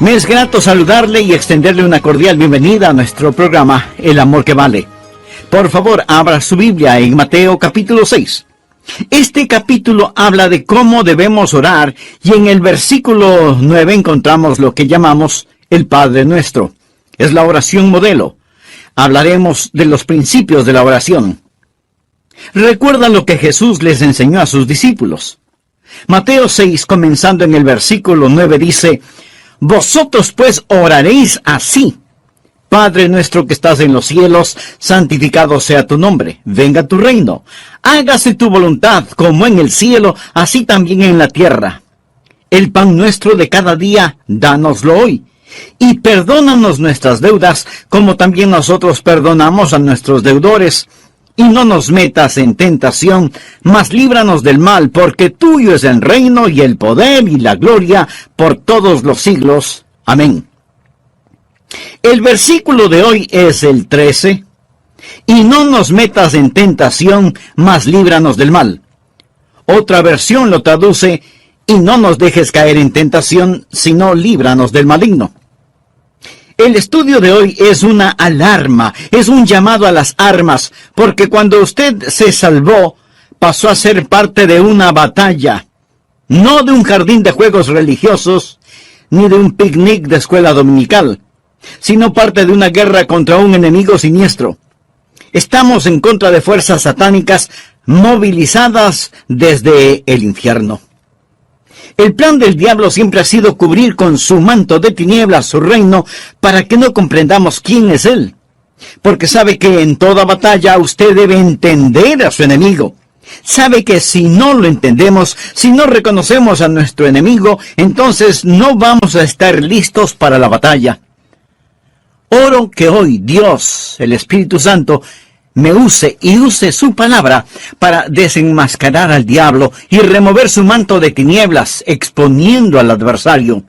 Me es grato saludarle y extenderle una cordial bienvenida a nuestro programa El Amor que Vale. Por favor, abra su Biblia en Mateo capítulo 6. Este capítulo habla de cómo debemos orar y en el versículo 9 encontramos lo que llamamos el Padre Nuestro. Es la oración modelo. Hablaremos de los principios de la oración. ¿Recuerdan lo que Jesús les enseñó a sus discípulos? Mateo 6, comenzando en el versículo 9, dice: Vosotros pues oraréis así: Padre nuestro que estás en los cielos, santificado sea tu nombre, venga tu reino, hágase tu voluntad como en el cielo, así también en la tierra. El pan nuestro de cada día, dánoslo hoy, y perdónanos nuestras deudas, como también nosotros perdonamos a nuestros deudores. Y no nos metas en tentación, mas líbranos del mal, porque tuyo es el reino y el poder y la gloria por todos los siglos. Amén. El versículo de hoy es el 13. Y no nos metas en tentación, mas líbranos del mal. Otra versión lo traduce: y no nos dejes caer en tentación, sino líbranos del maligno. El estudio de hoy es una alarma, es un llamado a las armas, porque cuando usted se salvó, pasó a ser parte de una batalla, no de un jardín de juegos religiosos, ni de un picnic de escuela dominical, sino parte de una guerra contra un enemigo siniestro. Estamos en contra de fuerzas satánicas movilizadas desde el infierno. El plan del diablo siempre ha sido cubrir con su manto de tinieblas su reino para que no comprendamos quién es él. Porque sabe que en toda batalla usted debe entender a su enemigo. Sabe que si no lo entendemos, si no reconocemos a nuestro enemigo, entonces no vamos a estar listos para la batalla. Oro que hoy Dios, el Espíritu Santo, me use y use su palabra para desenmascarar al diablo y remover su manto de tinieblas, exponiendo al adversario.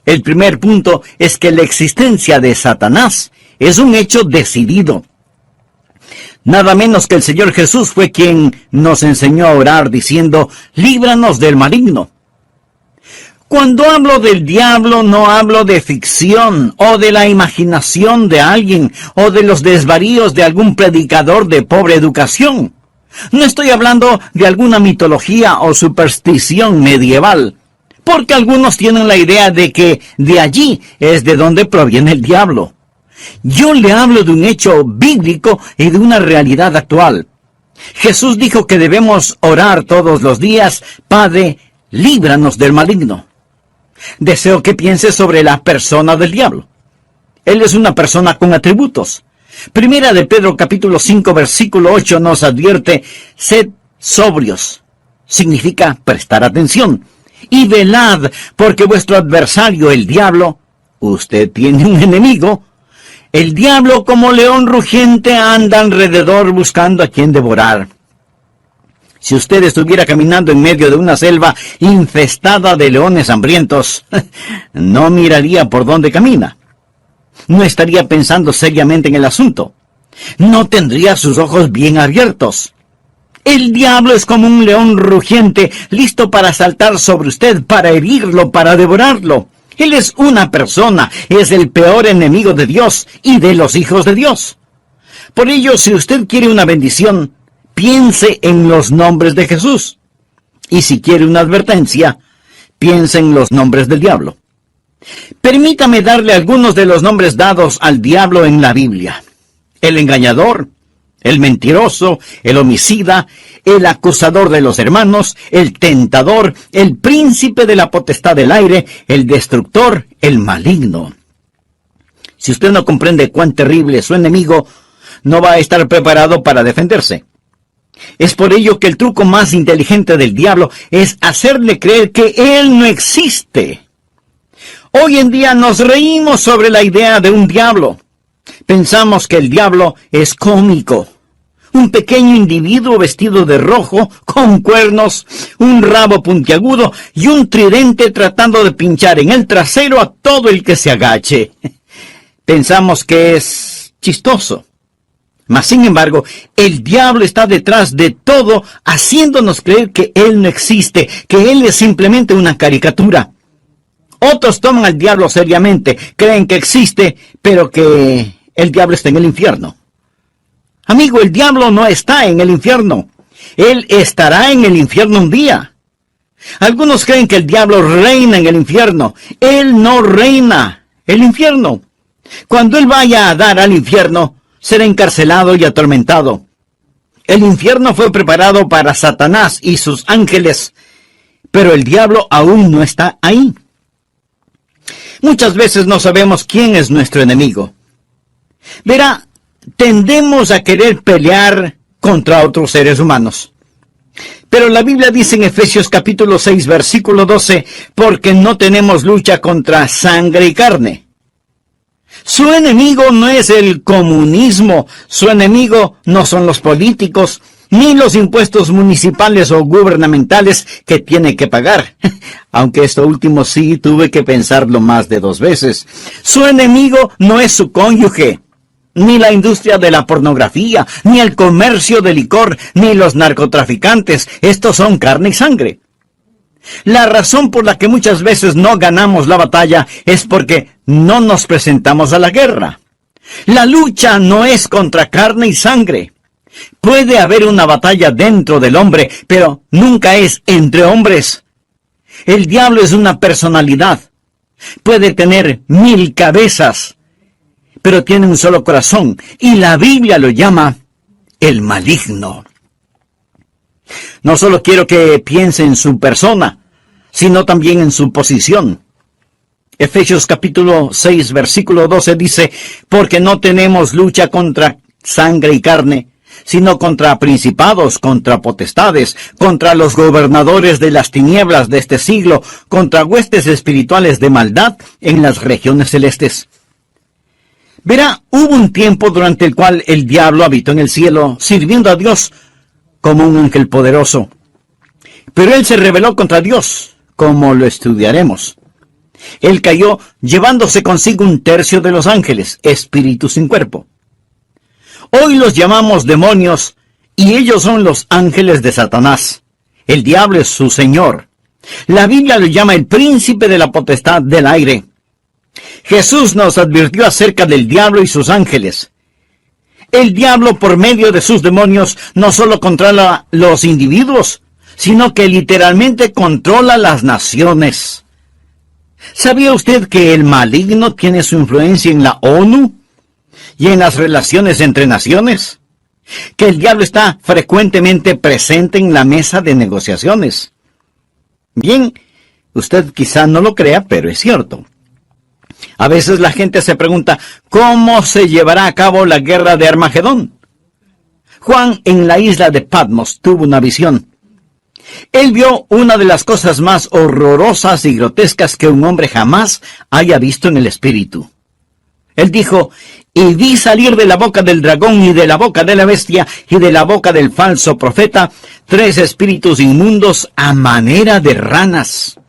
El primer punto es que la existencia de Satanás es un hecho decidido. Nada menos que el Señor Jesús fue quien nos enseñó a orar diciendo: líbranos del maligno. Cuando hablo del diablo, no hablo de ficción, o de la imaginación de alguien, o de los desvaríos de algún predicador de pobre educación. No estoy hablando de alguna mitología o superstición medieval, porque algunos tienen la idea de que de allí es de donde proviene el diablo. Yo le hablo de un hecho bíblico y de una realidad actual. Jesús dijo que debemos orar todos los días: Padre, líbranos del maligno. Deseo que piense sobre la persona del diablo. Él es una persona con atributos. Primera de Pedro capítulo 5 versículo 8 nos advierte: sed sobrios. Significa prestar atención. Y velad, porque vuestro adversario, el diablo, usted tiene un enemigo. El diablo, como león rugiente, anda alrededor buscando a quien devorar. Si usted estuviera caminando en medio de una selva infestada de leones hambrientos, no miraría por dónde camina. No estaría pensando seriamente en el asunto. No tendría sus ojos bien abiertos. El diablo es como un león rugiente, listo para saltar sobre usted, para herirlo, para devorarlo. Él es una persona, es el peor enemigo de Dios y de los hijos de Dios. Por ello, si usted quiere una bendición, piense en los nombres de Jesús. Y si quiere una advertencia, piense en los nombres del diablo. Permítame darle algunos de los nombres dados al diablo en la Biblia: el engañador, el mentiroso, el homicida, el acusador de los hermanos, el tentador, el príncipe de la potestad del aire, el destructor, el maligno. Si usted no comprende cuán terrible es su enemigo, no va a estar preparado para defenderse. Es por ello que el truco más inteligente del diablo es hacerle creer que él no existe. Hoy en día nos reímos sobre la idea de un diablo. Pensamos que el diablo es cómico. Un pequeño individuo vestido de rojo, con cuernos, un rabo puntiagudo y un tridente tratando de pinchar en el trasero a todo el que se agache. Pensamos que es chistoso. Mas, sin embargo, el diablo está detrás de todo, haciéndonos creer que él no existe, que él es simplemente una caricatura. Otros toman al diablo seriamente, creen que existe, pero que el diablo está en el infierno. Amigo, el diablo no está en el infierno. Él estará en el infierno un día. Algunos creen que el diablo reina en el infierno. Él no reina el infierno. Cuando él vaya a dar al infierno, será encarcelado y atormentado. El infierno fue preparado para Satanás y sus ángeles, pero el diablo aún no está ahí. Muchas veces no sabemos quién es nuestro enemigo. Verá, tendemos a querer pelear contra otros seres humanos. Pero la Biblia dice en Efesios capítulo 6, versículo 12, porque no tenemos lucha contra sangre y carne. Su enemigo no es el comunismo, su enemigo no son los políticos, ni los impuestos municipales o gubernamentales que tiene que pagar. Aunque esto último sí tuve que pensarlo más de 2 veces. Su enemigo no es su cónyuge, ni la industria de la pornografía, ni el comercio de licor, ni los narcotraficantes. Estos son carne y sangre. La razón por la que muchas veces no ganamos la batalla es porque no nos presentamos a la guerra. La lucha no es contra carne y sangre. Puede haber una batalla dentro del hombre, pero nunca es entre hombres. El diablo es una personalidad. Puede tener 1000 cabezas, pero tiene un solo corazón, y la Biblia lo llama el maligno. No solo quiero que piense en su persona, sino también en su posición. Efesios capítulo 6, versículo 12 dice, porque no tenemos lucha contra sangre y carne, sino contra principados, contra potestades, contra los gobernadores de las tinieblas de este siglo, contra huestes espirituales de maldad en las regiones celestes. Verá, hubo un tiempo durante el cual el diablo habitó en el cielo, sirviendo a Dios como un ángel poderoso. Pero él se rebeló contra Dios, como lo estudiaremos. Él cayó llevándose consigo 1/3 de los ángeles, espíritus sin cuerpo. Hoy los llamamos demonios, y ellos son los ángeles de Satanás. El diablo es su señor. La Biblia lo llama el príncipe de la potestad del aire. Jesús nos advirtió acerca del diablo y sus ángeles. El diablo, por medio de sus demonios, no solo controla los individuos, sino que literalmente controla las naciones. ¿Sabía usted que el maligno tiene su influencia en la ONU y en las relaciones entre naciones? Que el diablo está frecuentemente presente en la mesa de negociaciones. Bien, usted quizá no lo crea, pero es cierto. A veces la gente se pregunta, ¿cómo se llevará a cabo la guerra de Armagedón? Juan, en la isla de Patmos, tuvo una visión. Él vio una de las cosas más horrorosas y grotescas que un hombre jamás haya visto en el espíritu. Él dijo, y vi salir de la boca del dragón y de la boca de la bestia y de la boca del falso profeta 3 espíritus inmundos a manera de ranas.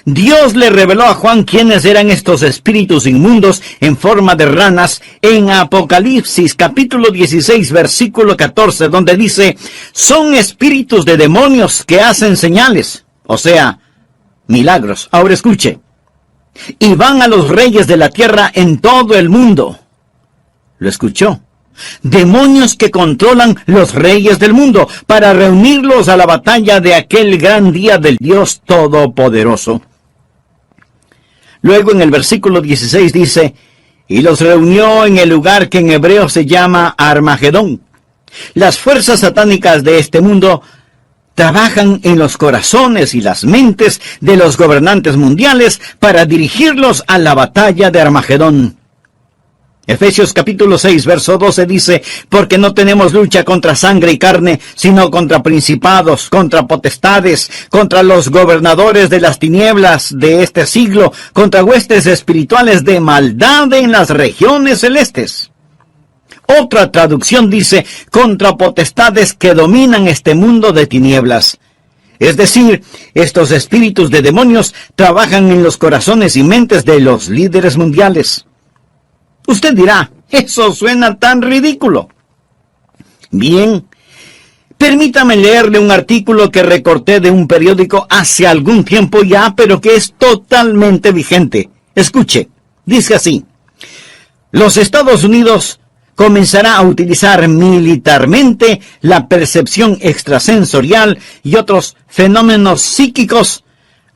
Dios le reveló a Juan quiénes eran estos espíritus inmundos en forma de ranas en Apocalipsis capítulo 16 versículo 14, donde dice, son espíritus de demonios que hacen señales, o sea, milagros. Ahora escuche, y van a los reyes de la tierra en todo el mundo. ¿Lo escuchó? Demonios que controlan los reyes del mundo para reunirlos a la batalla de aquel gran día del Dios Todopoderoso. Luego en el versículo 16 dice, y los reunió en el lugar que en hebreo se llama Armagedón. Las fuerzas satánicas de este mundo trabajan en los corazones y las mentes de los gobernantes mundiales para dirigirlos a la batalla de Armagedón. Efesios capítulo 6, verso 12 dice, porque no tenemos lucha contra sangre y carne, sino contra principados, contra potestades, contra los gobernadores de las tinieblas de este siglo, contra huestes espirituales de maldad en las regiones celestes. Otra traducción dice, contra potestades que dominan este mundo de tinieblas. Es decir, estos espíritus de demonios trabajan en los corazones y mentes de los líderes mundiales. Usted dirá, eso suena tan ridículo. Bien, Permítame leerle un artículo que recorté de un periódico hace algún tiempo ya, pero que es totalmente vigente. Escuche, dice así: los Estados Unidos comenzará a utilizar militarmente la percepción extrasensorial y otros fenómenos psíquicos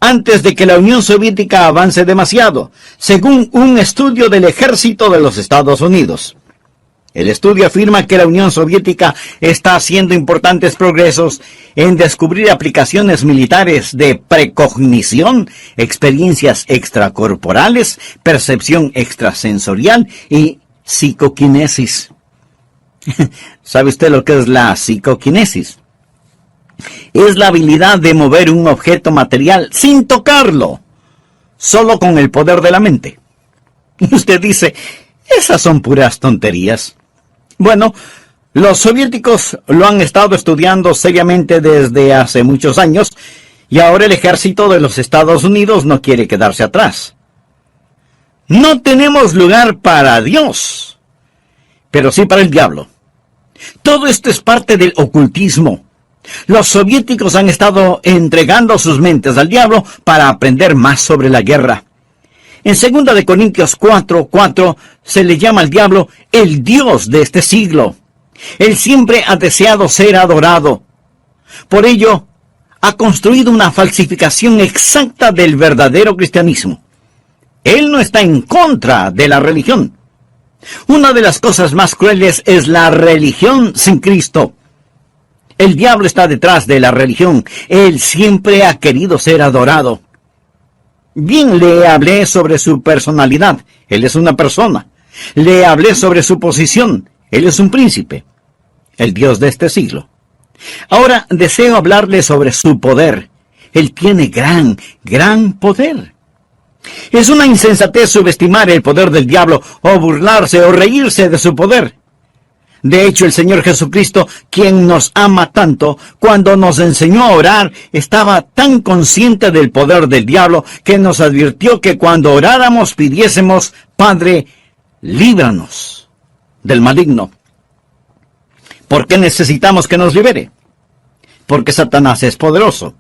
antes de que la Unión Soviética avance demasiado, según un estudio del ejército de los Estados Unidos. El estudio afirma que la Unión Soviética está haciendo importantes progresos en descubrir aplicaciones militares de precognición, experiencias extracorporales, percepción extrasensorial y psicoquinesis. ¿Sabe usted lo que es la psicoquinesis? Es la habilidad de mover un objeto material sin tocarlo, solo con el poder de la mente. Y usted dice, esas son puras tonterías. Bueno, los soviéticos lo han estado estudiando seriamente desde hace muchos años, y ahora el ejército de los Estados Unidos no quiere quedarse atrás. No tenemos lugar para Dios, pero sí para el diablo. Todo esto es parte del ocultismo. Los soviéticos han estado entregando sus mentes al diablo para aprender más sobre la guerra. En 2 de Corintios 4:4 se le llama al diablo el Dios de este siglo. Él siempre ha deseado ser adorado. Por ello, ha construido una falsificación exacta del verdadero cristianismo. Él no está en contra de la religión. Una de las cosas más crueles es la religión sin Cristo. El diablo está detrás de la religión. Él siempre ha querido ser adorado. Bien, le hablé sobre su personalidad. Él es una persona. Le hablé sobre su posición. Él es un príncipe, el Dios de este siglo. Ahora deseo hablarle sobre su poder. Él tiene gran poder. Es una insensatez subestimar el poder del diablo o burlarse o reírse de su poder. De hecho, el Señor Jesucristo, quien nos ama tanto, cuando nos enseñó a orar, estaba tan consciente del poder del diablo que nos advirtió que cuando oráramos pidiésemos, Padre, líbranos del maligno. ¿Por qué necesitamos que nos libere? Porque Satanás es poderoso.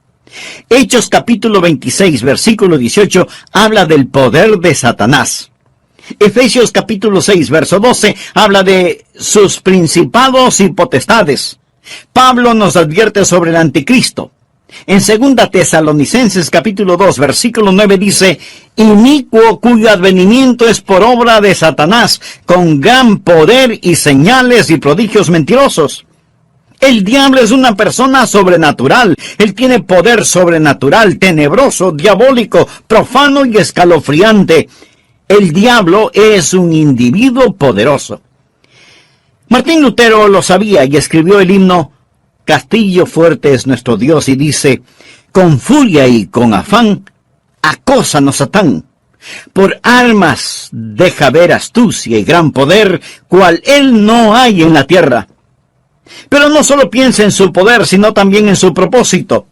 Hechos capítulo 26, versículo 18, habla del poder de Satanás. Efesios capítulo 6, verso 12, habla de sus principados y potestades. Pablo nos advierte sobre el anticristo. En 2 Tesalonicenses capítulo 2, versículo 9 dice, inicuo cuyo advenimiento es por obra de Satanás, con gran poder y señales y prodigios mentirosos. El diablo es una persona sobrenatural. Él tiene poder sobrenatural, tenebroso, diabólico, profano y escalofriante. El diablo es un individuo poderoso. Martín Lutero lo sabía y escribió el himno Castillo fuerte es nuestro Dios, y dice, con furia y con afán, acósanos Satán. Por armas deja ver astucia y gran poder, cual él no hay en la tierra. Pero no solo piensa en su poder, sino también en su propósito.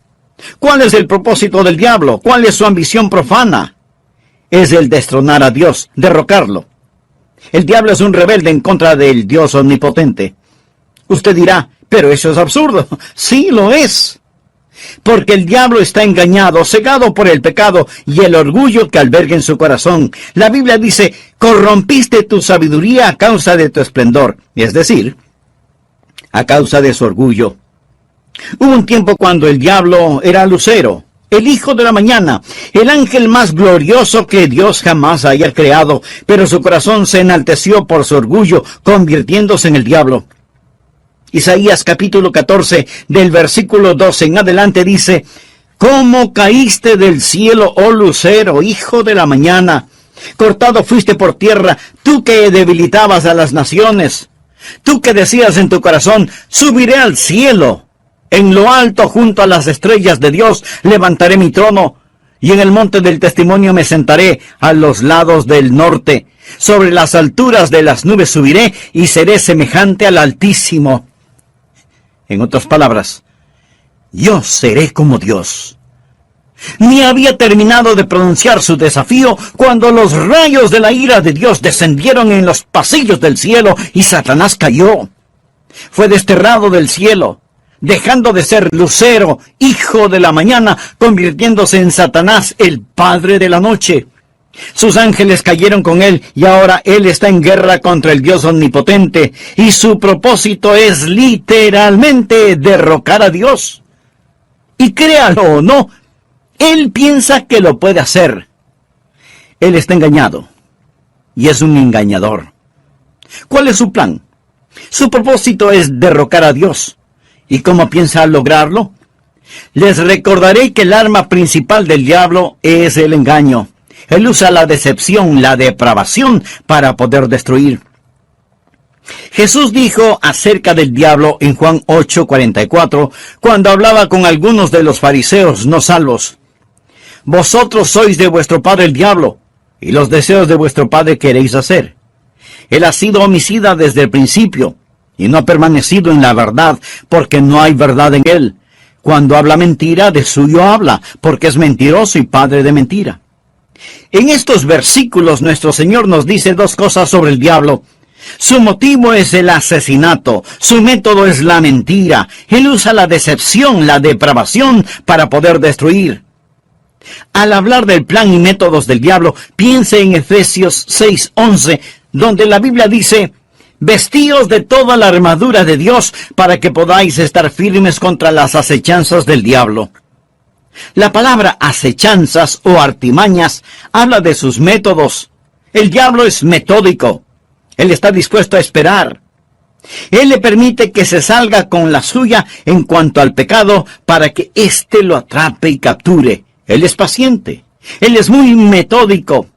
¿Cuál es el propósito del diablo? ¿Cuál es su ambición profana? Es el destronar a Dios, derrocarlo. El diablo es un rebelde en contra del Dios omnipotente. Usted dirá, pero eso es absurdo. Sí, lo es. Porque el diablo está engañado, cegado por el pecado y el orgullo que alberga en su corazón. La Biblia dice, corrompiste tu sabiduría a causa de tu esplendor. Es decir, a causa de su orgullo. Hubo un tiempo cuando el diablo era Lucero, el hijo de la mañana, el ángel más glorioso que Dios jamás haya creado, pero su corazón se enalteció por su orgullo, convirtiéndose en el diablo. Isaías capítulo 14, del versículo 12 en adelante dice, ¿cómo caíste del cielo, oh lucero, hijo de la mañana? Cortado fuiste por tierra, tú que debilitabas a las naciones. Tú que decías en tu corazón, subiré al cielo. En lo alto, junto a las estrellas de Dios, levantaré mi trono. Y en el monte del testimonio me sentaré a los lados del norte. Sobre las alturas de las nubes subiré y seré semejante al Altísimo. En otras palabras, yo seré como Dios. Ni había terminado de pronunciar su desafío cuando los rayos de la ira de Dios descendieron en los pasillos del cielo y Satanás cayó. Fue desterrado del cielo, dejando de ser lucero, hijo de la mañana, convirtiéndose en Satanás, el padre de la noche. Sus ángeles cayeron con él y ahora él está en guerra contra el Dios omnipotente y su propósito es literalmente derrocar a Dios. Y créalo o no, él piensa que lo puede hacer. Él está engañado y es un engañador. ¿Cuál es su plan? Su propósito es derrocar a Dios. ¿Y cómo piensa lograrlo? Les recordaré que el arma principal del diablo es el engaño. Él usa la decepción, la depravación para poder destruir. Jesús dijo acerca del diablo en Juan 8:44, cuando hablaba con algunos de los fariseos no salvos. Vosotros sois de vuestro padre el diablo, y los deseos de vuestro padre queréis hacer. Él ha sido homicida desde el principio, y no ha permanecido en la verdad, porque no hay verdad en él. Cuando habla mentira, de suyo habla, porque es mentiroso y padre de mentira. En estos versículos nuestro Señor nos dice dos cosas sobre el diablo. Su motivo es el asesinato, su método es la mentira. Él usa la decepción, la depravación para poder destruir. Al hablar del plan y métodos del diablo, piense en Efesios 6:11, donde la Biblia dice: vestíos de toda la armadura de Dios para que podáis estar firmes contra las acechanzas del diablo. La palabra acechanzas o artimañas habla de sus métodos. El diablo es metódico. Él está dispuesto a esperar. Él le permite que se salga con la suya en cuanto al pecado para que éste lo atrape y capture. Él es paciente. Él es muy metódico.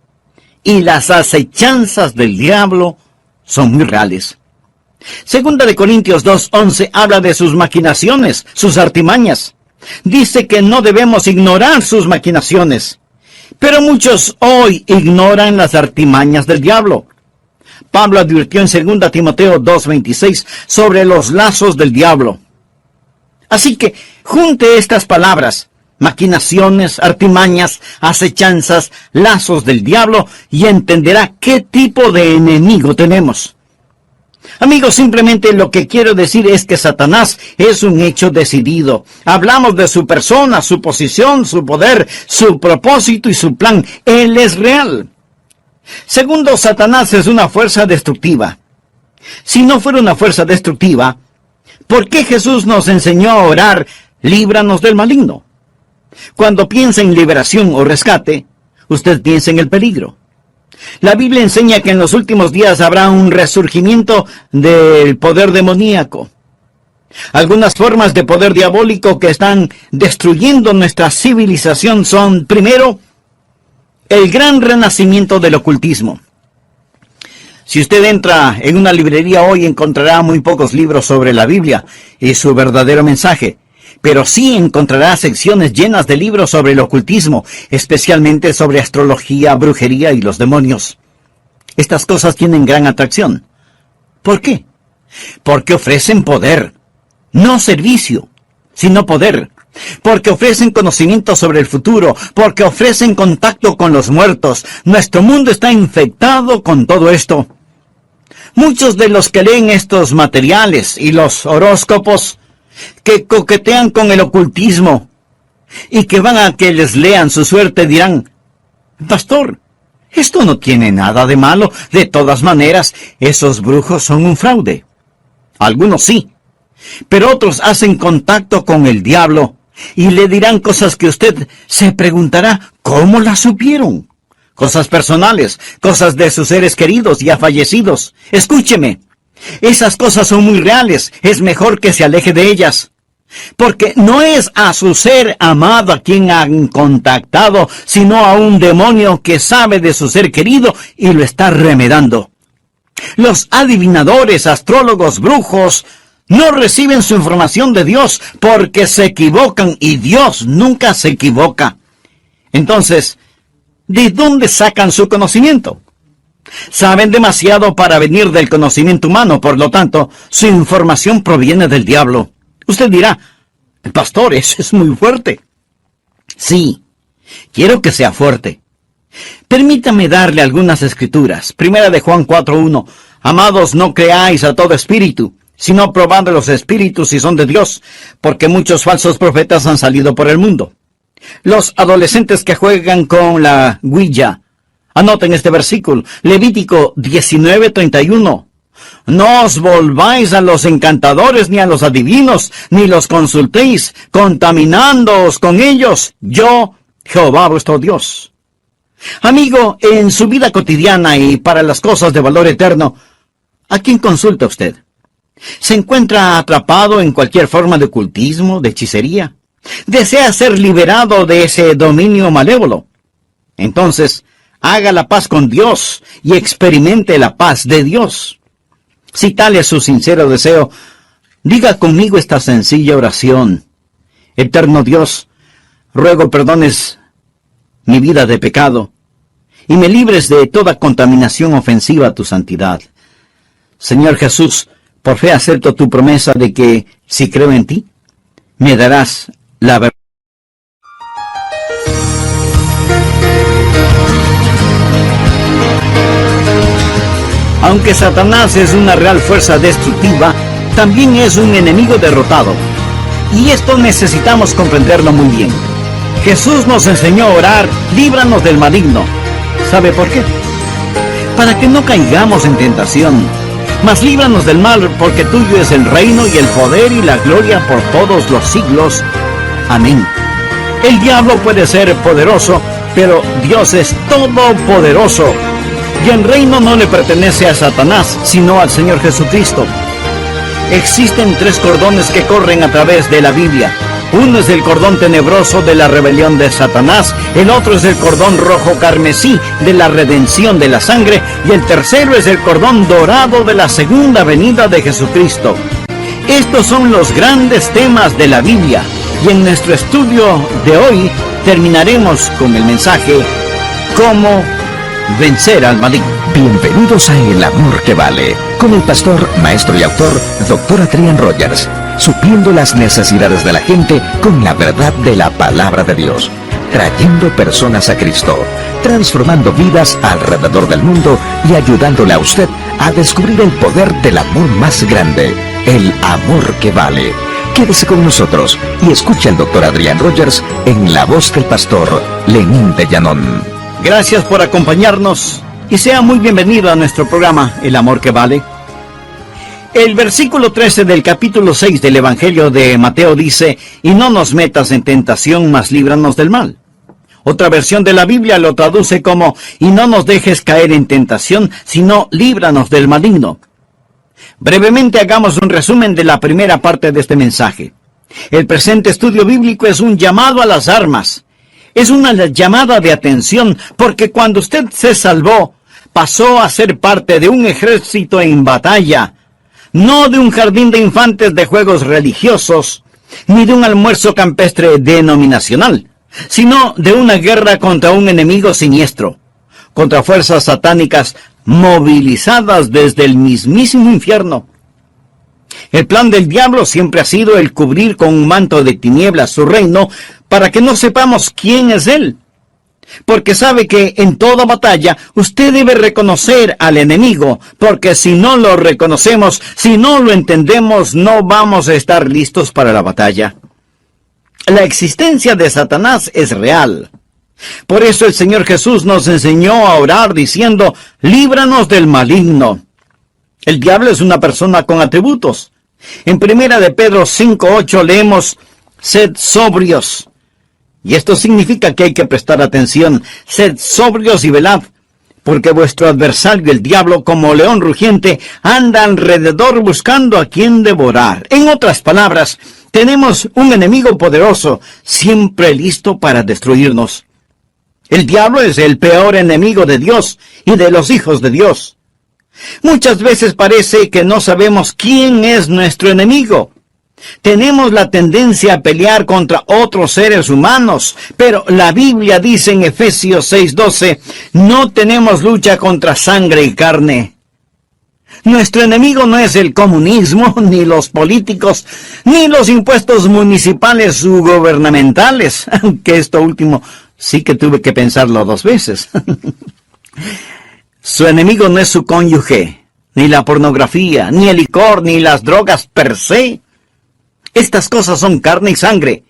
Y las acechanzas del diablo son muy reales. Segunda de Corintios 2:11 habla de sus maquinaciones, sus artimañas. Dice que no debemos ignorar sus maquinaciones. Pero muchos hoy ignoran las artimañas del diablo. Pablo advirtió en 2 Timoteo 2:26 sobre los lazos del diablo. Así que junte estas palabras: maquinaciones, artimañas, acechanzas, lazos del diablo, y entenderá qué tipo de enemigo tenemos. Amigos, simplemente lo que quiero decir es que Satanás es un hecho decidido. Hablamos de su persona, su posición, su poder, su propósito y su plan. Él es real. Segundo, Satanás es una fuerza destructiva. Si no fuera una fuerza destructiva, ¿por qué Jesús nos enseñó a orar: líbranos del maligno? Cuando piensa en liberación o rescate, usted piensa en el peligro. La Biblia enseña que en los últimos días habrá un resurgimiento del poder demoníaco. Algunas formas de poder diabólico que están destruyendo nuestra civilización son, primero, el gran renacimiento del ocultismo. Si usted entra en una librería hoy, encontrará muy pocos libros sobre la Biblia y su verdadero mensaje. Pero sí encontrará secciones llenas de libros sobre el ocultismo, especialmente sobre astrología, brujería y los demonios. Estas cosas tienen gran atracción. ¿Por qué? Porque ofrecen poder, no servicio, sino poder. Porque ofrecen conocimiento sobre el futuro, porque ofrecen contacto con los muertos. Nuestro mundo está infectado con todo esto. Muchos de los que leen estos materiales y los horóscopos, que coquetean con el ocultismo y que van a que les lean su suerte, dirán: pastor, esto no tiene nada de malo. De todas maneras, esos brujos son un fraude. Algunos sí, pero otros hacen contacto con el diablo y le dirán cosas que usted se preguntará: ¿cómo las supieron? Cosas personales, cosas de sus seres queridos ya fallecidos. Escúcheme. Esas cosas son muy reales. Es mejor que se aleje de ellas. Porque no es a su ser amado a quien han contactado, sino a un demonio que sabe de su ser querido y lo está remedando. Los adivinadores, astrólogos, brujos, no reciben su información de Dios porque se equivocan, y Dios nunca se equivoca. Entonces, ¿de dónde sacan su conocimiento? Saben demasiado para venir del conocimiento humano, por lo tanto, su información proviene del diablo. Usted dirá: pastor, eso es muy fuerte. Sí, quiero que sea fuerte. Permítame darle algunas escrituras. Primera de Juan 4:1. Amados, no creáis a todo espíritu, sino probad los espíritus si son de Dios, porque muchos falsos profetas han salido por el mundo. Los adolescentes que juegan con la Ouija, anoten este versículo, Levítico 19:31. No os volváis a los encantadores ni a los adivinos, ni los consultéis, contaminándoos con ellos. Yo, Jehová vuestro Dios. Amigo, en su vida cotidiana y para las cosas de valor eterno, ¿a quién consulta usted? ¿Se encuentra atrapado en cualquier forma de ocultismo, de hechicería? ¿Desea ser liberado de ese dominio malévolo? Entonces, haga la paz con Dios y experimente la paz de Dios. Si tal es su sincero deseo, diga conmigo esta sencilla oración. Eterno Dios, ruego perdones mi vida de pecado y me libres de toda contaminación ofensiva a tu santidad. Señor Jesús, por fe acepto tu promesa de que, si creo en ti, me darás la verdad. Aunque Satanás es una real fuerza destructiva, también es un enemigo derrotado. Y esto necesitamos comprenderlo muy bien. Jesús nos enseñó a orar, líbranos del maligno. ¿Sabe por qué? Para que no caigamos en tentación. Mas líbranos del mal, porque tuyo es el reino y el poder y la gloria por todos los siglos. Amén. El diablo puede ser poderoso, pero Dios es todopoderoso. Y el reino no le pertenece a Satanás, sino al Señor Jesucristo. Existen 3 cordones que corren a través de la Biblia. Uno es el cordón tenebroso de la rebelión de Satanás, el otro es el cordón rojo carmesí de la redención de la sangre, y el tercero es el cordón dorado de la segunda venida de Jesucristo. Estos son los grandes temas de la Biblia, y en nuestro estudio de hoy terminaremos con el mensaje ¿Cómo vencer al maligno? Bienvenidos a El Amor que Vale, con el pastor, maestro y autor, Dr. Adrian Rogers, supliendo las necesidades de la gente con la verdad de la palabra de Dios, trayendo personas a Cristo, transformando vidas alrededor del mundo y ayudándole a usted a descubrir el poder del amor más grande, el amor que vale. Quédese con nosotros y escuche al Dr. Adrian Rogers en la voz del pastor Lenín de Llanón. Gracias por acompañarnos y sea muy bienvenido a nuestro programa El Amor que Vale. El versículo 13 del capítulo 6 del Evangelio de Mateo dice: y no nos metas en tentación, mas líbranos del mal. Otra versión de la Biblia lo traduce como: y no nos dejes caer en tentación, sino líbranos del maligno. Brevemente hagamos un resumen de la primera parte de este mensaje. El presente estudio bíblico es un llamado a las armas. Es una llamada de atención, porque cuando usted se salvó, pasó a ser parte de un ejército en batalla, no de un jardín de infantes de juegos religiosos, ni de un almuerzo campestre denominacional, sino de una guerra contra un enemigo siniestro, contra fuerzas satánicas movilizadas desde el mismísimo infierno. El plan del diablo siempre ha sido el cubrir con un manto de tinieblas su reino para que no sepamos quién es él. Porque sabe que en toda batalla usted debe reconocer al enemigo, porque si no lo reconocemos, si no lo entendemos, no vamos a estar listos para la batalla. La existencia de Satanás es real. Por eso el Señor Jesús nos enseñó a orar diciendo: líbranos del maligno. El diablo es una persona con atributos. En 1 de Pedro 5:8 leemos: sed sobrios. Y esto significa que hay que prestar atención. Sed sobrios y velad, porque vuestro adversario, el diablo, como león rugiente, anda alrededor buscando a quien devorar. En otras palabras, tenemos un enemigo poderoso, siempre listo para destruirnos. El diablo es el peor enemigo de Dios y de los hijos de Dios. Muchas veces parece que no sabemos quién es nuestro enemigo. Tenemos la tendencia a pelear contra otros seres humanos, pero la Biblia dice en Efesios 6:12, no tenemos lucha contra sangre y carne. Nuestro enemigo no es el comunismo, ni los políticos, ni los impuestos municipales u gubernamentales, aunque esto último sí que tuve que pensarlo 2 veces. Su enemigo no es su cónyuge, ni la pornografía, ni el licor, ni las drogas per se. Estas cosas son carne y sangre.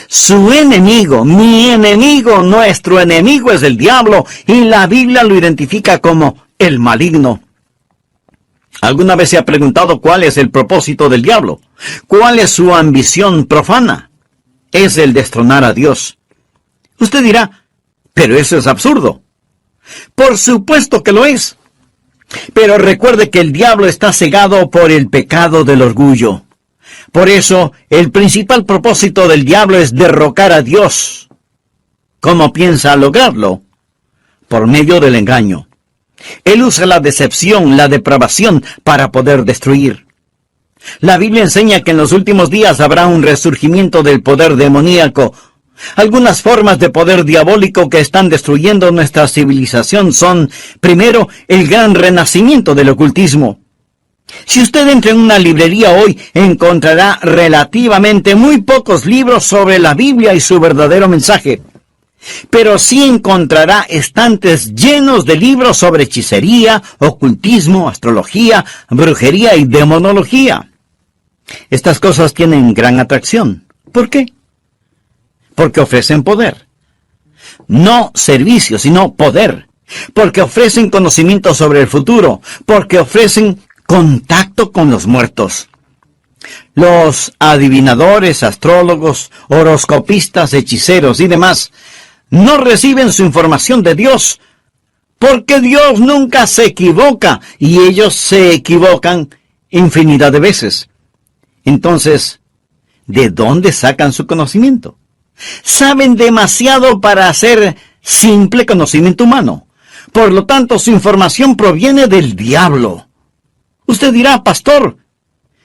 Su enemigo, mi enemigo, nuestro enemigo es el diablo, y la Biblia lo identifica como el maligno. ¿Alguna vez se ha preguntado cuál es el propósito del diablo? ¿Cuál es su ambición profana? Es el destronar a Dios. Usted dirá, pero eso es absurdo. Por supuesto que lo es. Pero recuerde que el diablo está cegado por el pecado del orgullo. Por eso, el principal propósito del diablo es derrocar a Dios. ¿Cómo piensa lograrlo? Por medio del engaño. Él usa la decepción, la depravación, para poder destruir. La Biblia enseña que en los últimos días habrá un resurgimiento del poder demoníaco. Algunas formas de poder diabólico que están destruyendo nuestra civilización son, primero, el gran renacimiento del ocultismo. Si usted entra en una librería hoy, encontrará relativamente muy pocos libros sobre la Biblia y su verdadero mensaje. Pero sí encontrará estantes llenos de libros sobre hechicería, ocultismo, astrología, brujería y demonología. Estas cosas tienen gran atracción. ¿Por qué? Porque ofrecen poder. No servicio, sino poder. Porque ofrecen conocimiento sobre el futuro. Porque ofrecen contacto con los muertos. Los adivinadores, astrólogos, horoscopistas, hechiceros y demás no reciben su información de Dios, porque Dios nunca se equivoca y ellos se equivocan infinidad de veces. Entonces, ¿de dónde sacan su conocimiento? Saben demasiado para hacer simple conocimiento humano. Por lo tanto, su información proviene del diablo. Usted dirá, pastor,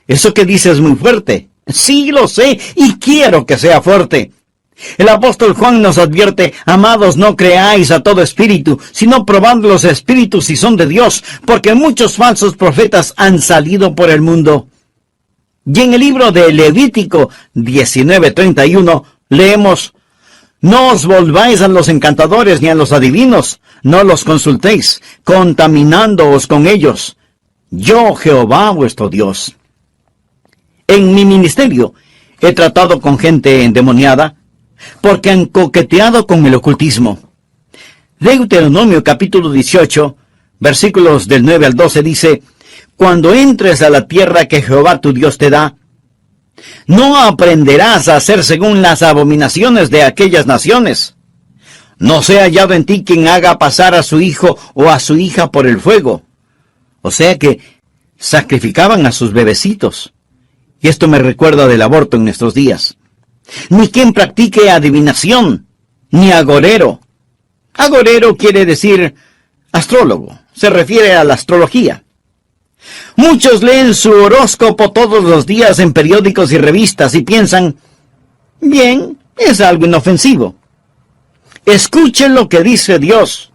eso que dice es muy fuerte. Sí, lo sé, y quiero que sea fuerte. El apóstol Juan nos advierte, amados, no creáis a todo espíritu, sino probad los espíritus si son de Dios, porque muchos falsos profetas han salido por el mundo. Y en el libro de Levítico 19:31 leemos, no os volváis a los encantadores ni a los adivinos, no los consultéis, contaminándoos con ellos. Yo, Jehová, vuestro Dios. En mi ministerio he tratado con gente endemoniada, porque han coqueteado con el ocultismo. Deuteronomio capítulo 18, versículos del 9 al 12 dice, cuando entres a la tierra que Jehová tu Dios te da, no aprenderás a hacer según las abominaciones de aquellas naciones. No sea hallado en ti quien haga pasar a su hijo o a su hija por el fuego. O sea que sacrificaban a sus bebecitos. Y esto me recuerda del aborto en nuestros días. Ni quien practique adivinación, ni agorero. Agorero quiere decir astrólogo, se refiere a la astrología. Muchos leen su horóscopo todos los días en periódicos y revistas y piensan, bien, es algo inofensivo. Escuchen lo que dice Dios.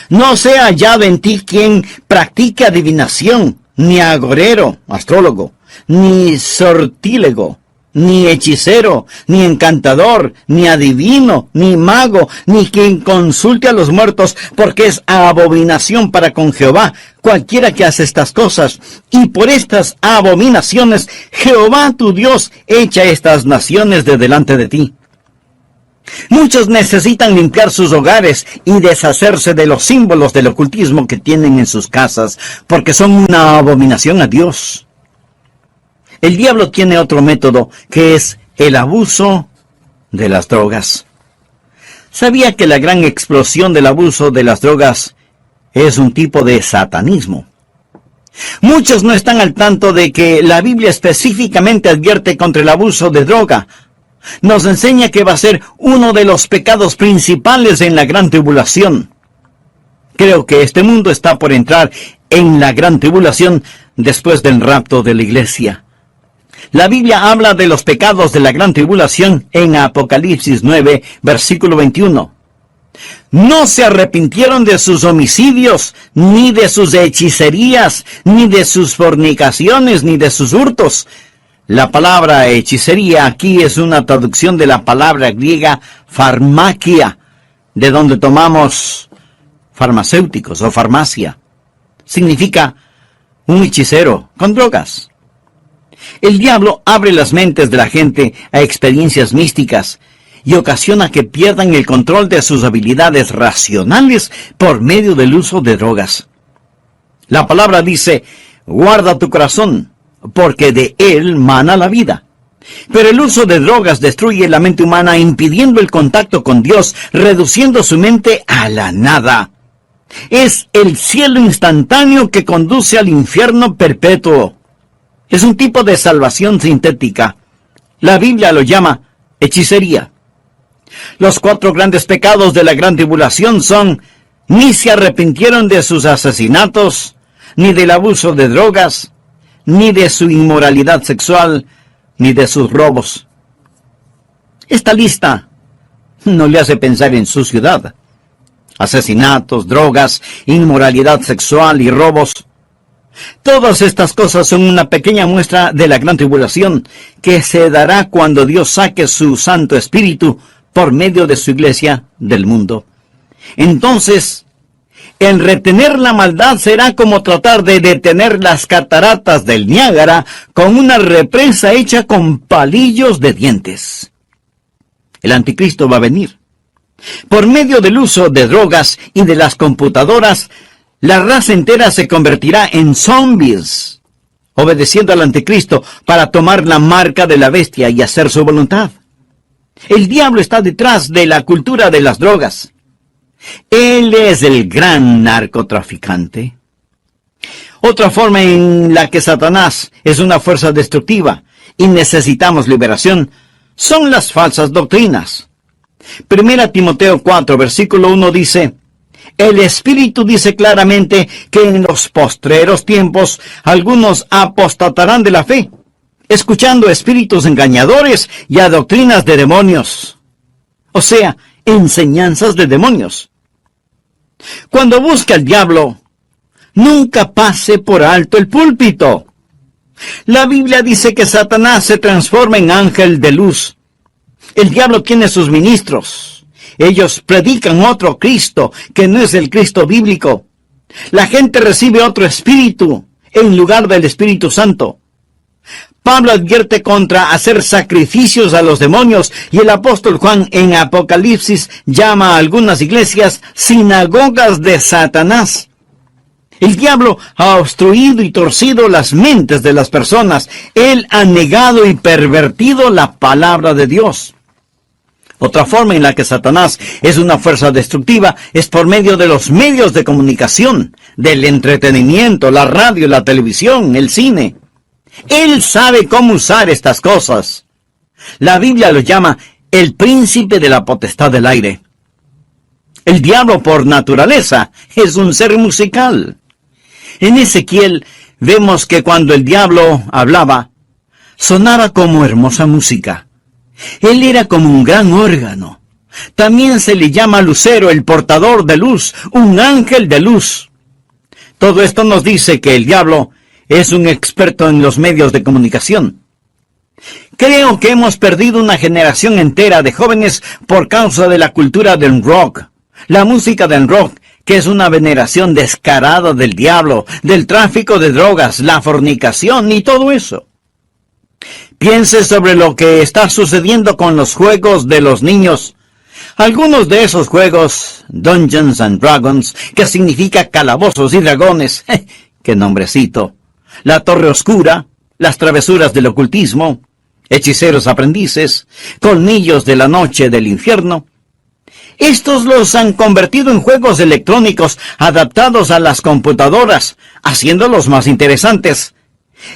No sea hallado en ti quien practique adivinación, ni agorero, astrólogo, ni sortílego, ni hechicero, ni encantador, ni adivino, ni mago, ni quien consulte a los muertos, porque es abominación para con Jehová cualquiera que hace estas cosas. Y por estas abominaciones, Jehová tu Dios echa estas naciones de delante de ti. Muchos necesitan limpiar sus hogares y deshacerse de los símbolos del ocultismo que tienen en sus casas, porque son una abominación a Dios. El diablo tiene otro método, que es el abuso de las drogas. ¿Sabía que la gran explosión del abuso de las drogas es un tipo de satanismo? Muchos no están al tanto de que la Biblia específicamente advierte contra el abuso de droga. Nos enseña que va a ser uno de los pecados principales en la gran tribulación. Creo que este mundo está por entrar en la gran tribulación después del rapto de la iglesia. La Biblia habla de los pecados de la gran tribulación en Apocalipsis 9, versículo 21. No se arrepintieron de sus homicidios, ni de sus hechicerías, ni de sus fornicaciones, ni de sus hurtos. La palabra hechicería aquí es una traducción de la palabra griega farmakia, de donde tomamos farmacéuticos o farmacia. Significa un hechicero con drogas. El diablo abre las mentes de la gente a experiencias místicas y ocasiona que pierdan el control de sus habilidades racionales por medio del uso de drogas. La palabra dice, guarda tu corazón, porque de él mana la vida. Pero el uso de drogas destruye la mente humana, impidiendo el contacto con Dios, reduciendo su mente a la nada. Es el cielo instantáneo que conduce al infierno perpetuo. Es un tipo de salvación sintética. La Biblia lo llama hechicería. Los 4 grandes pecados de la gran tribulación son: ni se arrepintieron de sus asesinatos, ni del abuso de drogas, ni de su inmoralidad sexual, ni de sus robos. Esta lista no le hace pensar en su ciudad. Asesinatos, drogas, inmoralidad sexual y robos. Todas estas cosas son una pequeña muestra de la gran tribulación que se dará cuando Dios saque su Santo Espíritu por medio de su iglesia del mundo. Entonces, el retener la maldad será como tratar de detener las cataratas del Niágara con una represa hecha con palillos de dientes. El anticristo va a venir. Por medio del uso de drogas y de las computadoras, la raza entera se convertirá en zombies, obedeciendo al anticristo para tomar la marca de la bestia y hacer su voluntad. El diablo está detrás de la cultura de las drogas. Él es el gran narcotraficante. Otra forma en la que Satanás es una fuerza destructiva y necesitamos liberación son las falsas doctrinas. 1 Timoteo 4, versículo 1 dice: el Espíritu dice claramente que en los postreros tiempos algunos apostatarán de la fe, escuchando espíritus engañadores y a doctrinas de demonios. O sea, enseñanzas de demonios. Cuando busca el diablo, nunca pase por alto el púlpito. La Biblia dice que Satanás se transforma en ángel de luz. El diablo tiene sus ministros. Ellos predican otro Cristo que no es el Cristo bíblico. La gente recibe otro espíritu en lugar del Espíritu Santo. Pablo advierte contra hacer sacrificios a los demonios, y el apóstol Juan en Apocalipsis llama a algunas iglesias sinagogas de Satanás. El diablo ha obstruido y torcido las mentes de las personas. Él ha negado y pervertido la palabra de Dios. Otra forma en la que Satanás es una fuerza destructiva es por medio de los medios de comunicación, del entretenimiento, la radio, la televisión, el cine. Él sabe cómo usar estas cosas. La Biblia lo llama el príncipe de la potestad del aire. El diablo por naturaleza es un ser musical. En Ezequiel vemos que cuando el diablo hablaba, sonaba como hermosa música. Él era como un gran órgano. También se le llama lucero, el portador de luz, un ángel de luz. Todo esto nos dice que el diablo es un experto en los medios de comunicación. Creo que hemos perdido una generación entera de jóvenes por causa de la cultura del rock. La música del rock, que es una veneración descarada del diablo, del tráfico de drogas, la fornicación y todo eso. Piense sobre lo que está sucediendo con los juegos de los niños. Algunos de esos juegos, Dungeons and Dragons, que significa calabozos y dragones, ¡qué nombrecito! La Torre Oscura, las travesuras del ocultismo, hechiceros aprendices, colmillos de la noche del infierno. Estos los han convertido en juegos electrónicos adaptados a las computadoras, haciéndolos más interesantes.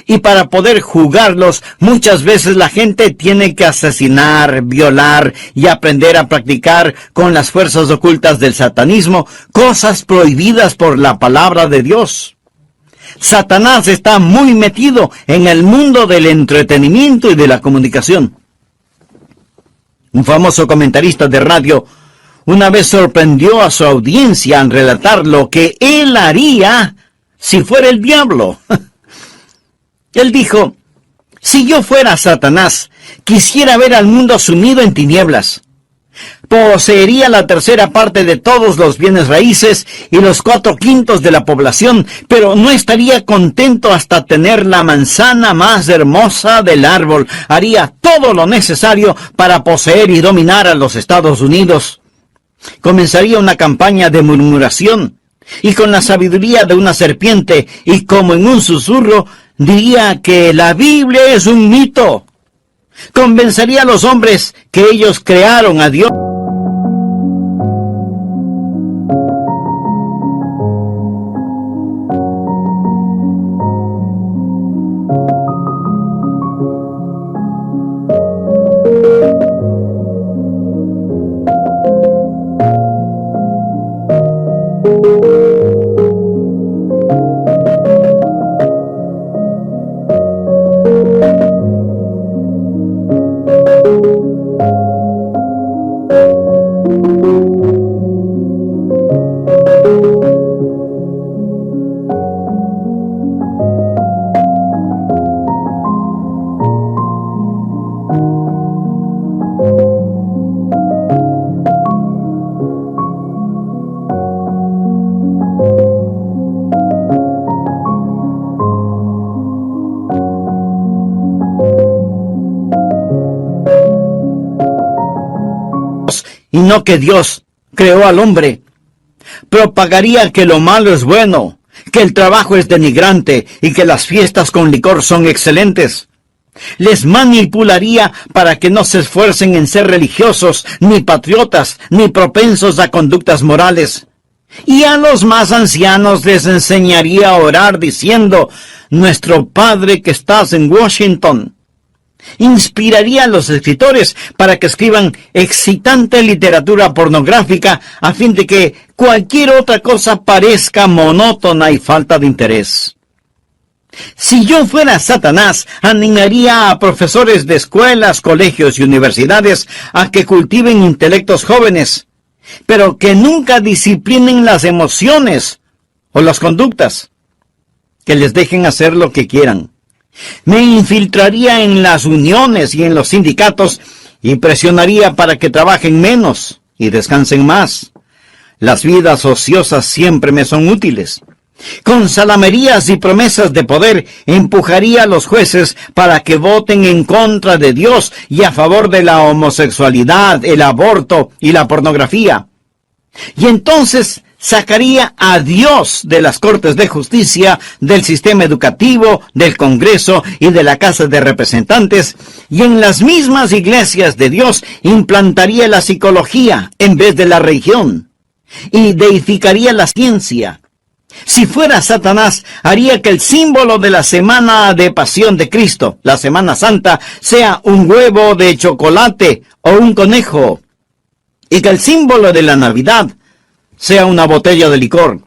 Y para poder jugarlos, muchas veces la gente tiene que asesinar, violar y aprender a practicar con las fuerzas ocultas del satanismo, cosas prohibidas por la palabra de Dios. Satanás está muy metido en el mundo del entretenimiento y de la comunicación. Un famoso comentarista de radio una vez sorprendió a su audiencia al relatar lo que él haría si fuera el diablo. Él dijo: si yo fuera Satanás, quisiera ver al mundo sumido en tinieblas. Poseería la tercera parte de todos los bienes raíces y los 4/5 de la población, pero no estaría contento hasta tener la manzana más hermosa del árbol. Haría todo lo necesario para poseer y dominar a los Estados Unidos. Comenzaría una campaña de murmuración, y con la sabiduría de una serpiente, y como en un susurro, diría que la Biblia es un mito. Convencería a los hombres que ellos crearon a Dios. Y no que Dios creó al hombre. Propagaría que lo malo es bueno, que el trabajo es denigrante y que las fiestas con licor son excelentes. Les manipularía para que no se esfuercen en ser religiosos, ni patriotas, ni propensos a conductas morales. Y a los más ancianos les enseñaría a orar diciendo: Nuestro Padre que estás en Washington. Inspiraría a los escritores para que escriban excitante literatura pornográfica a fin de que cualquier otra cosa parezca monótona y falta de interés. Si yo fuera Satanás, animaría a profesores de escuelas, colegios y universidades a que cultiven intelectos jóvenes, pero que nunca disciplinen las emociones o las conductas, que les dejen hacer lo que quieran. Me infiltraría en las uniones y en los sindicatos y presionaría para que trabajen menos y descansen más. Las vidas ociosas siempre me son útiles. Con salamerías y promesas de poder empujaría a los jueces para que voten en contra de Dios y a favor de la homosexualidad, el aborto y la pornografía. Y entonces sacaría a Dios de las Cortes de Justicia, del sistema educativo, del Congreso y de la Casa de Representantes, y en las mismas iglesias de Dios implantaría la psicología en vez de la religión, y deificaría la ciencia. Si fuera Satanás, haría que el símbolo de la semana de pasión de Cristo, la Semana Santa, sea un huevo de chocolate o un conejo, y que el símbolo de la Navidad sea una botella de licor.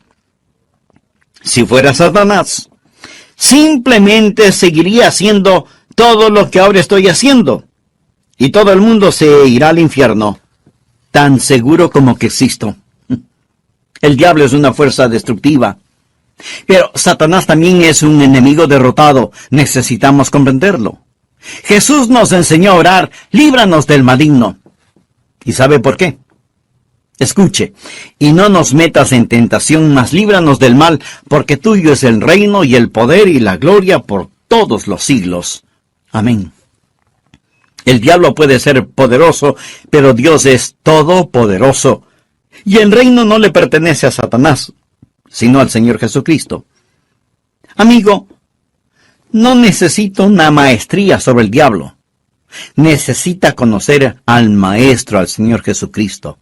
Si fuera Satanás, simplemente seguiría haciendo todo lo que ahora estoy haciendo, y todo el mundo se irá al infierno, tan seguro como que existo. El diablo es una fuerza destructiva, pero Satanás también es un enemigo derrotado. Necesitamos comprenderlo. Jesús nos enseñó a orar: líbranos del maligno. ¿Y sabe por qué? Escuche: y no nos metas en tentación, mas líbranos del mal, porque tuyo es el reino y el poder y la gloria por todos los siglos. Amén. El diablo puede ser poderoso, pero Dios es todopoderoso. Y el reino no le pertenece a Satanás, sino al Señor Jesucristo. Amigo, no necesita una maestría sobre el diablo. Necesita conocer al Maestro, al Señor Jesucristo.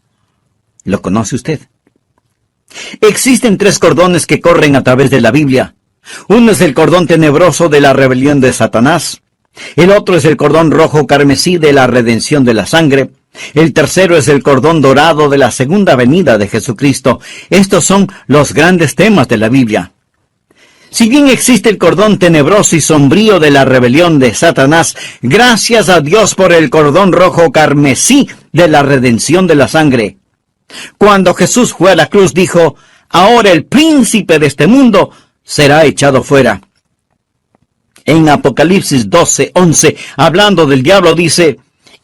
¿Lo conoce usted? Existen 3 cordones que corren a través de la Biblia. Uno es el cordón tenebroso de la rebelión de Satanás. El otro es el cordón rojo carmesí de la redención de la sangre. El tercero es el cordón dorado de la segunda venida de Jesucristo. Estos son los grandes temas de la Biblia. Si bien existe el cordón tenebroso y sombrío de la rebelión de Satanás, gracias a Dios por el cordón rojo carmesí de la redención de la sangre. Cuando Jesús fue a la cruz, dijo: ahora el príncipe de este mundo será echado fuera. En Apocalipsis 12:11, hablando del diablo, dice: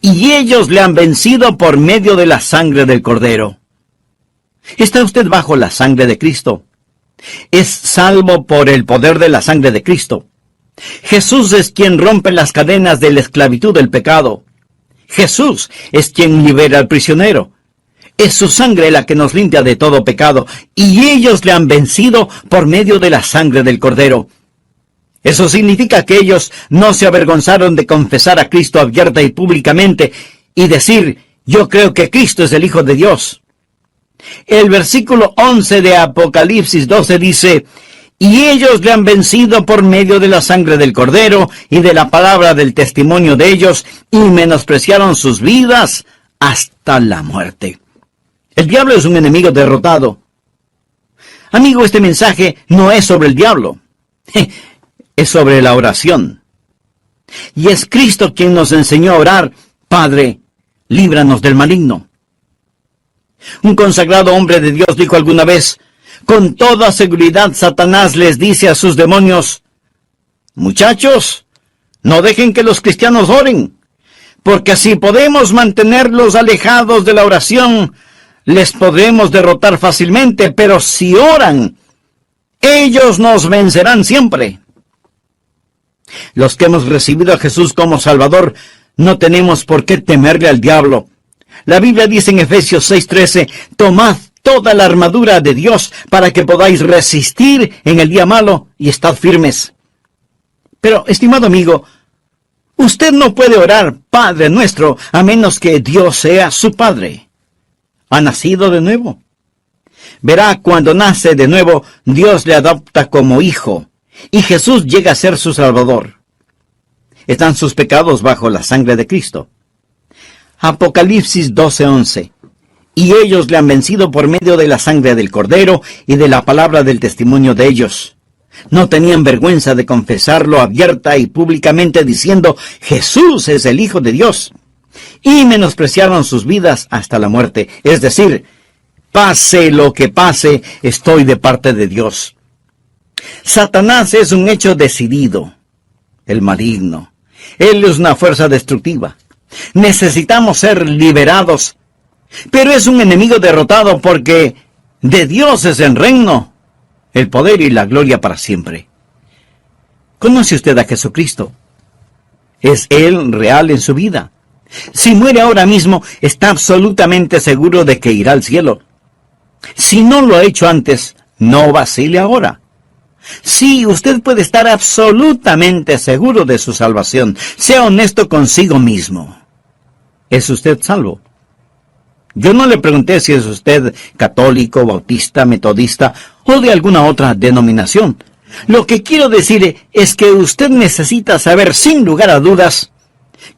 y ellos le han vencido por medio de la sangre del Cordero. ¿Está usted bajo la sangre de Cristo? Es salvo por el poder de la sangre de Cristo. Jesús es quien rompe las cadenas de la esclavitud del pecado. Jesús es quien libera al prisionero. Es su sangre la que nos limpia de todo pecado, y ellos le han vencido por medio de la sangre del Cordero. Eso significa que ellos no se avergonzaron de confesar a Cristo abierta y públicamente y decir, yo creo que Cristo es el Hijo de Dios. El versículo 11 de Apocalipsis 12 dice, y ellos le han vencido por medio de la sangre del Cordero y de la palabra del testimonio de ellos, y menospreciaron sus vidas hasta la muerte. El diablo es un enemigo derrotado. Amigo, este mensaje no es sobre el diablo. Es sobre la oración. Y es Cristo quien nos enseñó a orar, Padre, líbranos del maligno. Un consagrado hombre de Dios dijo alguna vez, con toda seguridad Satanás les dice a sus demonios, muchachos, no dejen que los cristianos oren, porque así podemos mantenerlos alejados de la oración, les podremos derrotar fácilmente, pero si oran, ellos nos vencerán siempre. Los que hemos recibido a Jesús como Salvador, no tenemos por qué temerle al diablo. La Biblia dice en Efesios 6:13, tomad toda la armadura de Dios para que podáis resistir en el día malo y estad firmes. Pero, estimado amigo, usted no puede orar Padre nuestro a menos que Dios sea su Padre. ¿Ha nacido de nuevo? Verá, cuando nace de nuevo, Dios le adopta como hijo, y Jesús llega a ser su Salvador. Están sus pecados bajo la sangre de Cristo. Apocalipsis 12:11. Y ellos le han vencido por medio de la sangre del Cordero y de la palabra del testimonio de ellos. No tenían vergüenza de confesarlo abierta y públicamente diciendo, Jesús es el Hijo de Dios. Y menospreciaron sus vidas hasta la muerte. Es decir, pase lo que pase, estoy de parte de Dios. Satanás es un hecho decidido, el maligno. Él es una fuerza destructiva. Necesitamos ser liberados. Pero es un enemigo derrotado porque de Dios es el reino, el poder y la gloria para siempre. ¿Conoce usted a Jesucristo? ¿Es Él real en su vida? Si muere ahora mismo, está absolutamente seguro de que irá al cielo. Si no lo ha hecho antes, no vacile ahora. Sí, usted puede estar absolutamente seguro de su salvación. Sea honesto consigo mismo. ¿Es usted salvo? Yo no le pregunté si es usted católico, bautista, metodista o de alguna otra denominación. Lo que quiero decir es que usted necesita saber sin lugar a dudas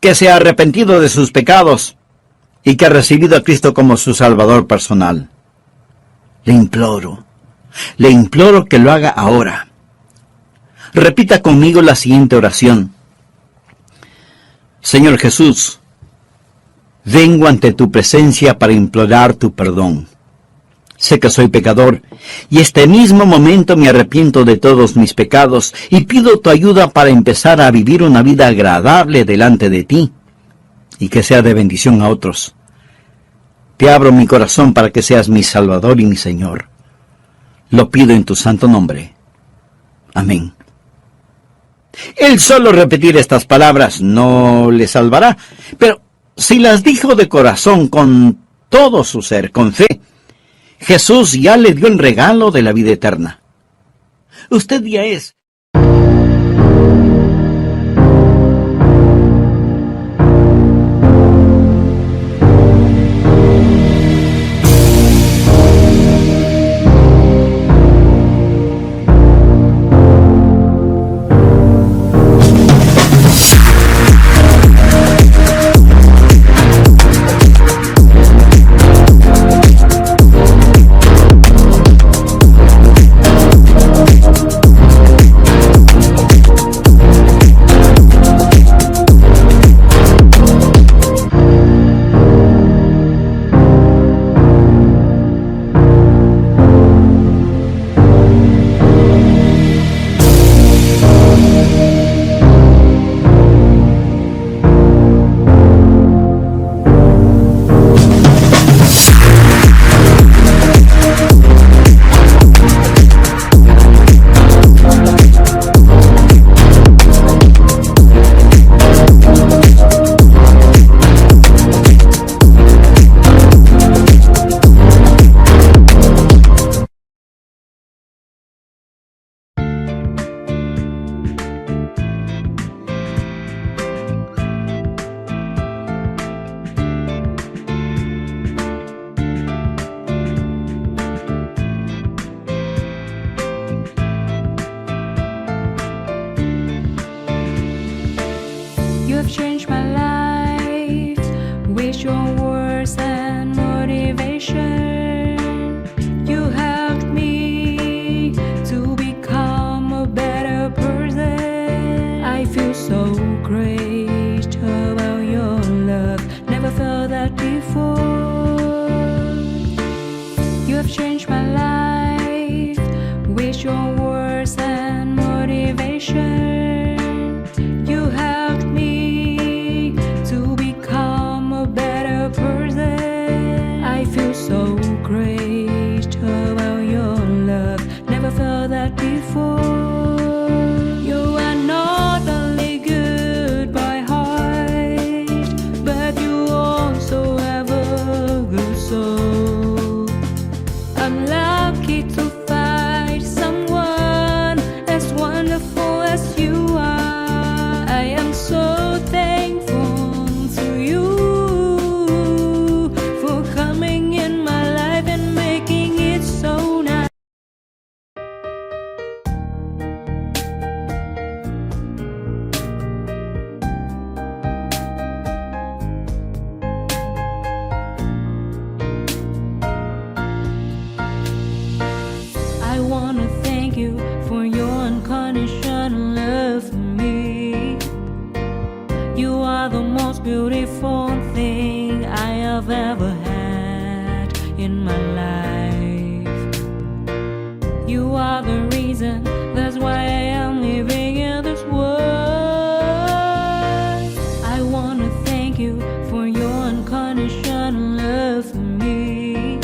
que se ha arrepentido de sus pecados y que ha recibido a Cristo como su Salvador personal. Le imploro que lo haga ahora. Repita conmigo la siguiente oración. Señor Jesús, vengo ante tu presencia para implorar tu perdón. Sé que soy pecador, y este mismo momento me arrepiento de todos mis pecados, y pido tu ayuda para empezar a vivir una vida agradable delante de ti, y que sea de bendición a otros. Te abro mi corazón para que seas mi Salvador y mi Señor. Lo pido en tu santo nombre. Amén. El solo repetir estas palabras no le salvará, pero si las dijo de corazón, con todo su ser, con fe, Jesús ya le dio el regalo de la vida eterna. Usted ya es. You have changed my life with your words and motivation. You helped me to become a better person. I feel so great about your love. Never felt that before. You have changed my life with your words and motivation. You helped me to become a better person. I feel so great about your love. Never felt that before. You are not only good by heart, but you also have a good soul. I'm lucky to find someone as wonderful as you are. I am so thankful to you for coming in my life and making it so nice. I wanna thank you for your unconditional love for me. You are the most beautiful thing I have ever had in my life. You are the reason, that's why I am living in this world. I wanna thank you for your unconditional love for me.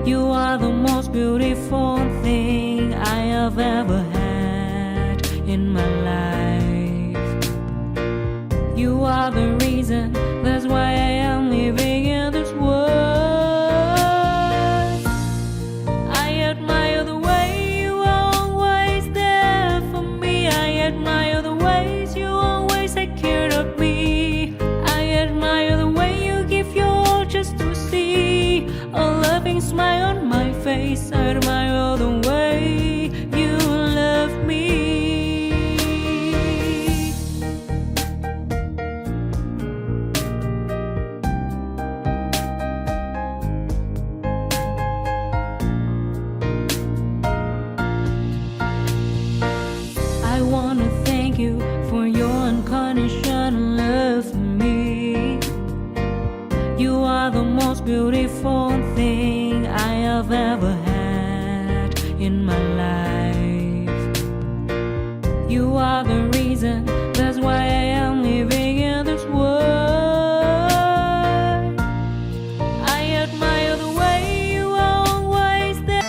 You are the most beautiful thing I have ever had in my life. You are the reason, that's why I am living in this world. I admire the way you are always there for me. I admire the ways you always take care of me. I admire the way you give your all just to see a loving smile on my face. I admire the way you love me. I wanna thank you for your unconditional love for me. You are the most beautiful thing I have ever had in my life. You are the reason, that's why I am living in this world. I admire the way you are always there.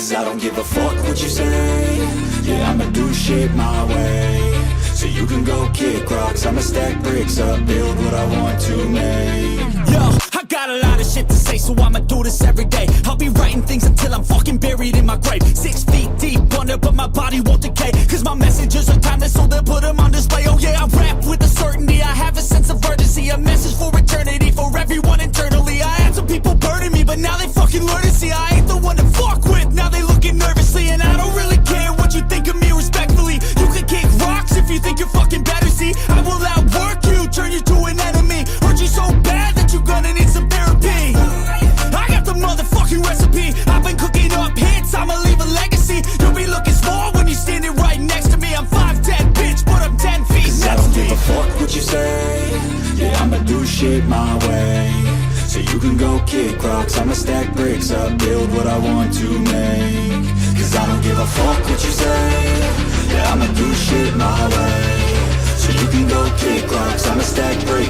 Cause I don't give a fuck what you say. Yeah, I'ma do shit my way. So you can go kick rocks, I'ma stack bricks up, build what I want to make. Yo, I got a lot of shit to say, so I'ma do this every day. I'll be writing things until I'm fucking buried in my grave. 6 feet deep under, but my body won't decay. Cause my messages are timeless, so they'll put them on display. Oh yeah, I rap with a certainty, I have a sense of urgency. A message for eternity, for everyone internally. I had some people burning me, but now they fucking learn to see I ain't the one to fuck with, now they looking nervously. And I don't really care what you think of me respectfully. You can kick rocks if you think you're fucking better, see. I will outwork you, turn you to an enemy. Hurt you so bad that you're gonna need some therapy. I got the motherfucking recipe, I've been cooking up hits, I'ma leave a legacy. You'll be looking small when you're standing right next to me. I'm 5'10", bitch, but I'm 10 feet next to me. I don't give a fuck what you say. Yeah, I'ma do shit my way. So you can go kick rocks, I'ma stack bricks up, build what I want to make. Cause I don't give a fuck what you say. Yeah, I'ma do shit my way. So you can go kick rocks, I'ma stack bricks